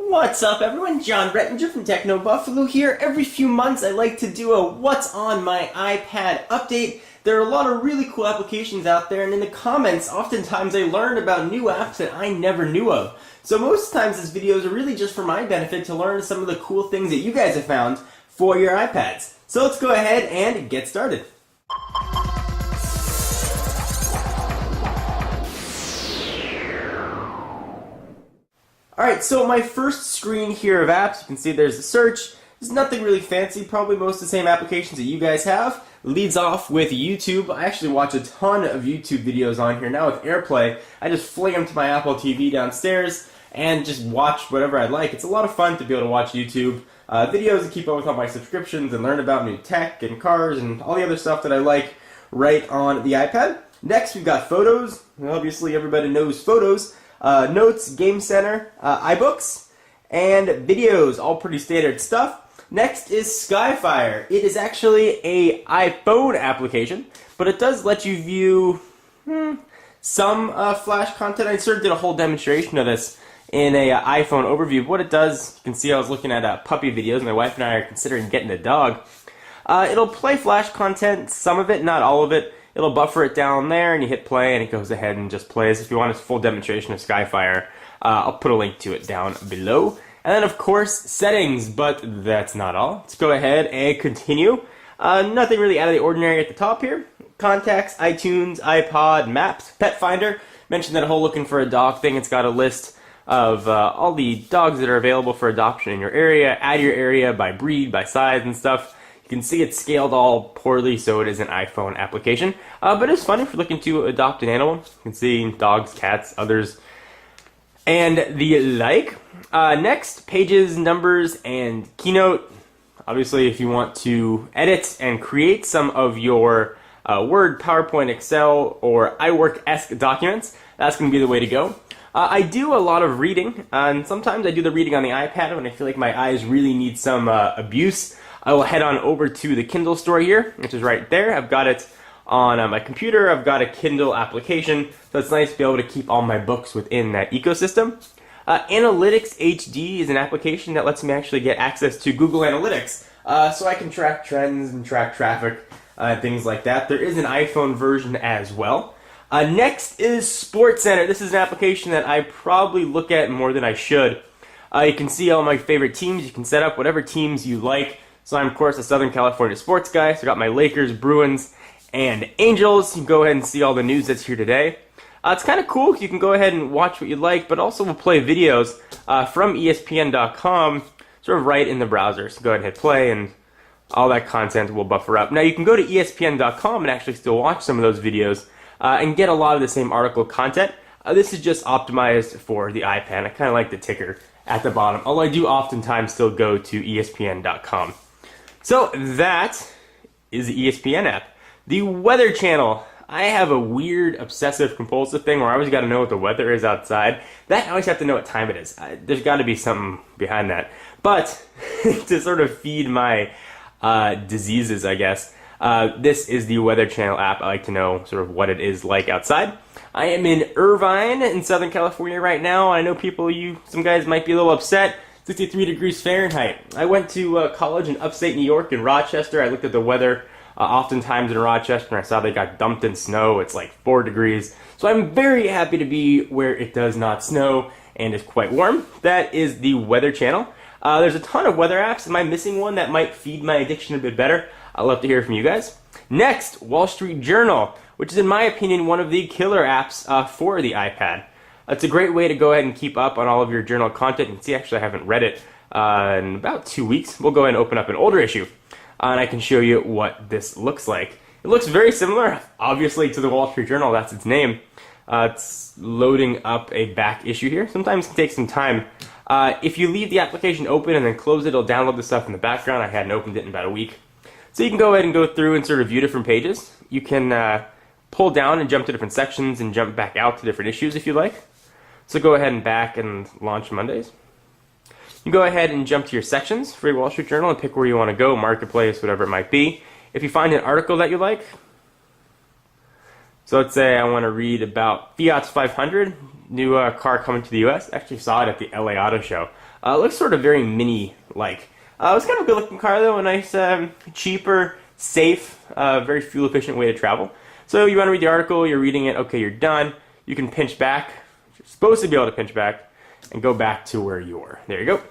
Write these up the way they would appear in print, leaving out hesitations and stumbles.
What's up everyone, John Rettinger from Techno Buffalo here. Every few months I like to do a What's on my iPad update. There are a lot of really cool applications out there, and in the comments oftentimes I learn about new apps that I never knew of. So most times these videos are really just for my benefit to learn some of the cool things that you guys have found for your iPads. So let's go ahead and get started. Alright, so my first screen here of apps, you can see there's the search. There's nothing really fancy, probably most of the same applications that you guys have. Leads off with YouTube. I actually watch a ton of YouTube videos on here now with AirPlay. I just fling them to my Apple TV downstairs and just watch whatever I like. It's a lot of fun to be able to watch YouTube videos and keep up with all my subscriptions and learn about new tech and cars and all the other stuff that I like right on the iPad. Next, we've got Photos. Obviously, everybody knows Photos. Notes, Game Center, iBooks, and videos, all pretty standard stuff. Next is Skyfire. It is actually an iPhone application, but it does let you view some Flash content. I sort of did a whole demonstration of this in a iPhone overview. What it does, you can see I was looking at puppy videos. My wife and I are considering getting a dog. It'll play Flash content, some of it, not all of it. It'll buffer it down there, and you hit play, and it goes ahead and just plays. If you want a full demonstration of Skyfire, I'll put a link to it down below. And then, of course, settings, but that's not all. Let's go ahead and continue. Nothing really out of the ordinary at the top here. Contacts, iTunes, iPod, Maps, Pet Finder. Mentioned that whole looking for a dog thing. It's got a list of all the dogs that are available for adoption in your area. Add your area by breed, by size, and stuff. You can see it's scaled all poorly, so it is an iPhone application. But it's fun if you're looking to adopt an animal. You can see dogs, cats, others, and the like. Next, Pages, Numbers, and Keynote. Obviously, if you want to edit and create some of your Word, PowerPoint, Excel, or iWork-esque documents, that's going to be the way to go. I do a lot of reading, and sometimes I do the reading on the iPad when I feel like my eyes really need some abuse. I will head on over to the Kindle store here, which is right there. I've got it on my computer. I've got a Kindle application, so it's nice to be able to keep all my books within that ecosystem. Analytics HD is an application that lets me actually get access to Google Analytics, so I can track trends and track traffic, things like that. There is an iPhone version as well. Next is Sports Center. This is an application that I probably look at more than I should. You can see all my favorite teams. You can set up whatever teams you like. So I'm, of course, a Southern California sports guy, so I got my Lakers, Bruins, and Angels. You can go ahead and see all the news that's here today. It's kind of cool. You can go ahead and watch what you like, but also we'll play videos from ESPN.com sort of right in the browser. So go ahead and hit play, and all that content will buffer up. Now, you can go to ESPN.com and actually still watch some of those videos and get a lot of the same article content. This is just optimized for the iPad. I kind of like the ticker at the bottom, although I do oftentimes still go to ESPN.com. So that is the ESPN app. The Weather Channel. I have a weird obsessive compulsive thing where I always got to know what the weather is outside. I always have to know what time it is. There's got to be something behind that. But to sort of feed my diseases, I guess, this is the Weather Channel app. I like to know sort of what it is like outside. I am in Irvine in Southern California right now. I know some guys might be a little upset. 63 degrees Fahrenheit. I went to college in upstate New York in Rochester. I looked at the weather oftentimes in Rochester, and I saw they got dumped in snow. It's like 4 degrees. So I'm very happy to be where it does not snow and is quite warm. That is the Weather Channel. There's a ton of weather apps. Am I missing one that might feed my addiction a bit better? I'd love to hear from you guys. Next, Wall Street Journal, which is in my opinion one of the killer apps for the iPad. It's a great way to go ahead and keep up on all of your journal content. You can see actually I haven't read it in about 2 weeks. We'll go ahead and open up an older issue, and I can show you what this looks like. It looks very similar, obviously, to the Wall Street Journal. That's its name. It's loading up a back issue here. Sometimes it can take some time. If you leave the application open and then close it, it'll download the stuff in the background. I hadn't opened it in about a week. So you can go ahead and go through and sort of view different pages. You can pull down and jump to different sections and jump back out to different issues if you like. So go ahead and back and launch Mondays. You go ahead and jump to your sections for your Wall Street Journal and pick where you want to go, marketplace, whatever it might be. If you find an article that you like, so let's say I want to read about Fiat's 500, new car coming to the U.S. Actually saw it at the LA Auto Show. It looks sort of very mini-like. It was kind of a good-looking car, though. A nice, cheaper, safe, very fuel-efficient way to travel. So you want to read the article, you're reading it, okay, you're done. You can pinch back. You're supposed to be able to pinch back and go back to where you were. There you go.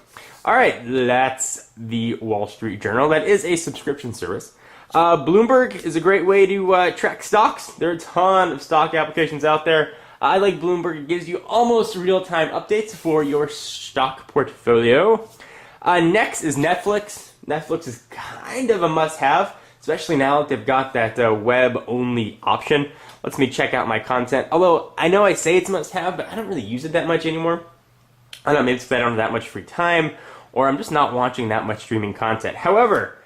All right, that's the Wall Street Journal. That is a subscription service. Bloomberg is a great way to track stocks. There are a ton of stock applications out there. I like Bloomberg. It gives you almost real-time updates for your stock portfolio. Next is Netflix. Netflix is kind of a must-have, especially now that they've got that web-only option. Lets me check out my content. Although, I know I say it's a must-have, but I don't really use it that much anymore. I don't know, maybe it's because I don't have that much free time, or I'm just not watching that much streaming content. However,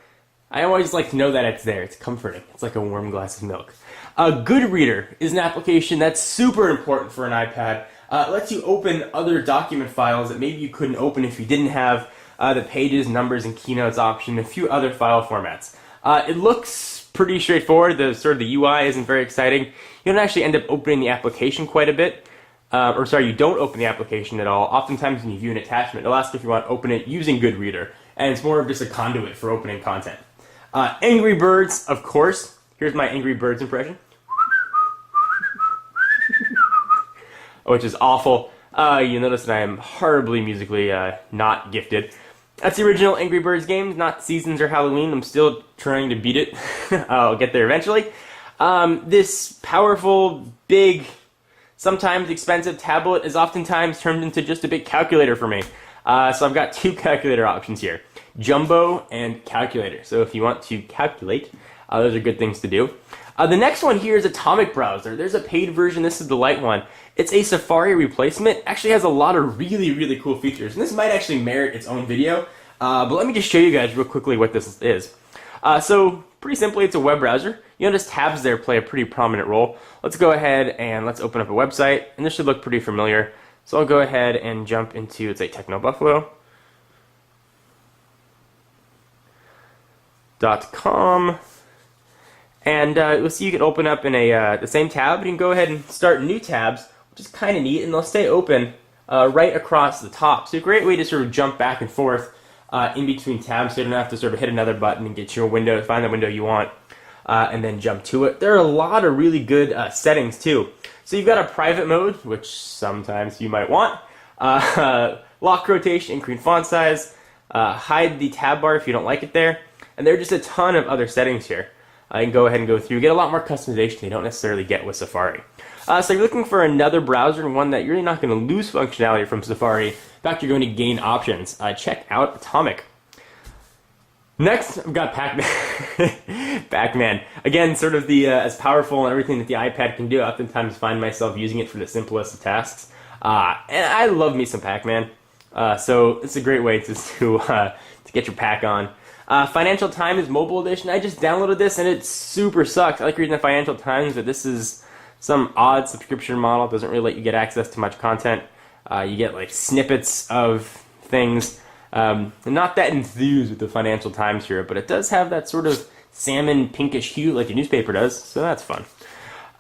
I always like to know that it's there. It's comforting. It's like a warm glass of milk. Goodreader is an application that's super important for an iPad. It lets you open other document files that maybe you couldn't open if you didn't have the pages, numbers, and keynotes option, and a few other file formats. It looks pretty straightforward. The UI isn't very exciting. You don't actually end up opening the application quite a bit. You don't open the application at all. Oftentimes when you view an attachment, it'll ask if you want to open it using Goodreader, and it's more of just a conduit for opening content. Angry Birds, of course. Here's my Angry Birds impression. Which is awful. You'll notice that I am horribly musically not gifted. That's the original Angry Birds game, not Seasons or Halloween. I'm still trying to beat it. I'll get there eventually. This powerful, big, sometimes expensive tablet is oftentimes turned into just a big calculator for me. So I've got two calculator options here. Jumbo and calculator. So if you want to calculate, those are good things to do. The next one here is Atomic Browser. There's a paid version. This is the light one. It's a Safari replacement. Actually has a lot of really, really cool features. And this might actually merit its own video. But let me just show you guys real quickly what this is. So pretty simply, it's a web browser. You notice tabs there play a pretty prominent role. Let's go ahead and let's open up a website. And this should look pretty familiar. So I'll go ahead and jump into, let's say, technobuffalo.com. And you'll see you can open up in the same tab. You can go ahead and start new tabs, which is kind of neat, and they'll stay open right across the top. So a great way to sort of jump back and forth in between tabs, so you don't have to sort of hit another button and get your window, find the window you want, and then jump to it. There are a lot of really good settings too. So you've got a private mode, which sometimes you might want, lock rotation, increase font size, hide the tab bar if you don't like it there, and there are just a ton of other settings here. I can go ahead and go through, get a lot more customization you don't necessarily get with Safari. So you're looking for another browser and one that you're really not going to lose functionality from Safari. In fact, you're going to gain options. Check out Atomic. Next, I've got Pac-Man. Pac-Man. Again, sort of the as powerful and everything that the iPad can do. I oftentimes find myself using it for the simplest of tasks. And I love me some Pac-Man. So it's a great way to get your Pac on. Financial Times Mobile Edition. I just downloaded this and it super sucks. I like reading the Financial Times, but this is some odd subscription model. It doesn't really let you get access to much content. You get like snippets of things. I'm not that enthused with the Financial Times here, but it does have that sort of salmon pinkish hue like a newspaper does, so that's fun.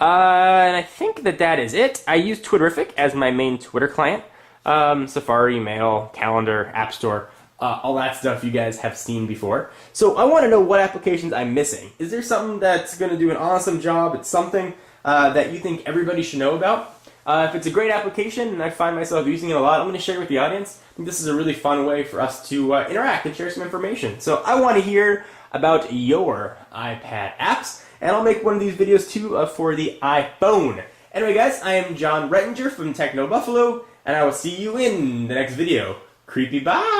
And I think that is it. I use Twitterific as my main Twitter client. Safari, Mail, Calendar, App Store. All that stuff you guys have seen before. So I want to know what applications I'm missing. Is there something that's going to do an awesome job? It's something that you think everybody should know about? If it's a great application and I find myself using it a lot, I'm going to share it with the audience. I think this is a really fun way for us to interact and share some information. So I want to hear about your iPad apps, and I'll make one of these videos too for the iPhone. Anyway guys, I am John Rettinger from Techno Buffalo, and I will see you in the next video. Creepy bye!